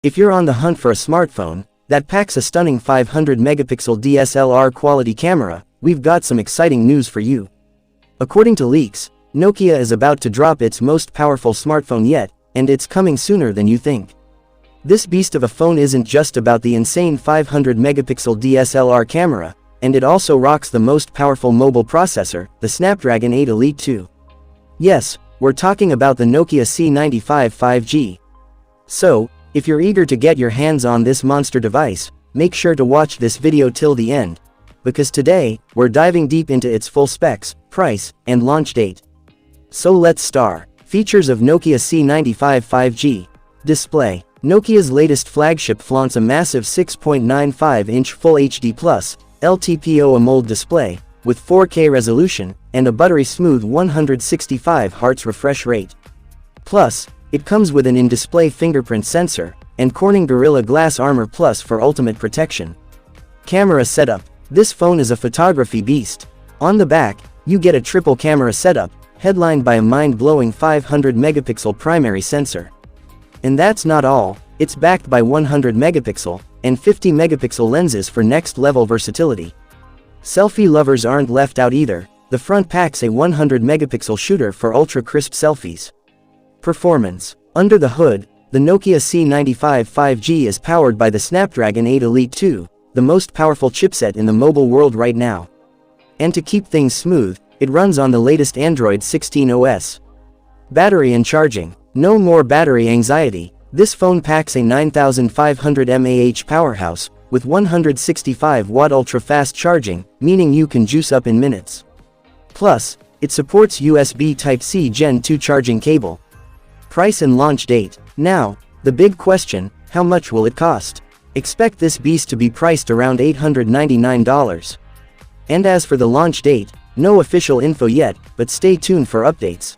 If you're on the hunt for a smartphone that packs a stunning 500-megapixel DSLR quality camera, we've got some exciting news for you. According to leaks, Nokia is about to drop its most powerful smartphone yet, and it's coming sooner than you think. This beast of a phone isn't just about the insane 500-megapixel DSLR camera, and it also rocks the most powerful mobile processor, the Snapdragon 8 Elite 2. Yes, we're talking about the Nokia C95 5G. So, if you're eager to get your hands on this monster device, make sure to watch this video till the end, because today, we're diving deep into its full specs, price, and launch date. So let's start. Features of Nokia C95 5G. Display. Nokia's latest flagship flaunts a massive 6.95-inch Full HD Plus LTPO AMOLED display, with 4K resolution, and a buttery-smooth 165 Hz refresh rate. Plus, it comes with an in-display fingerprint sensor, and Corning Gorilla Glass Armor Plus for ultimate protection. Camera setup. This phone is a photography beast. On the back, you get a triple camera setup, headlined by a mind-blowing 500-megapixel primary sensor. And that's not all, it's backed by 100-megapixel and 50-megapixel lenses for next-level versatility. Selfie lovers aren't left out either. The front packs a 100-megapixel shooter for ultra-crisp selfies. Performance. Under the hood, the Nokia C95 5G is powered by the Snapdragon 8 Elite 2, the most powerful chipset in the mobile world right now. And to keep things smooth, it runs on the latest Android 16 OS. Battery and charging. No more battery anxiety. This phone packs a 9500 mAh powerhouse, with 165-watt ultra-fast charging, meaning you can juice up in minutes. Plus, it supports USB Type-C Gen 2 charging cable. Price and launch date. Now, the big question, how much will it cost? Expect this beast to be priced around $899. And as for the launch date, no official info yet, but stay tuned for updates.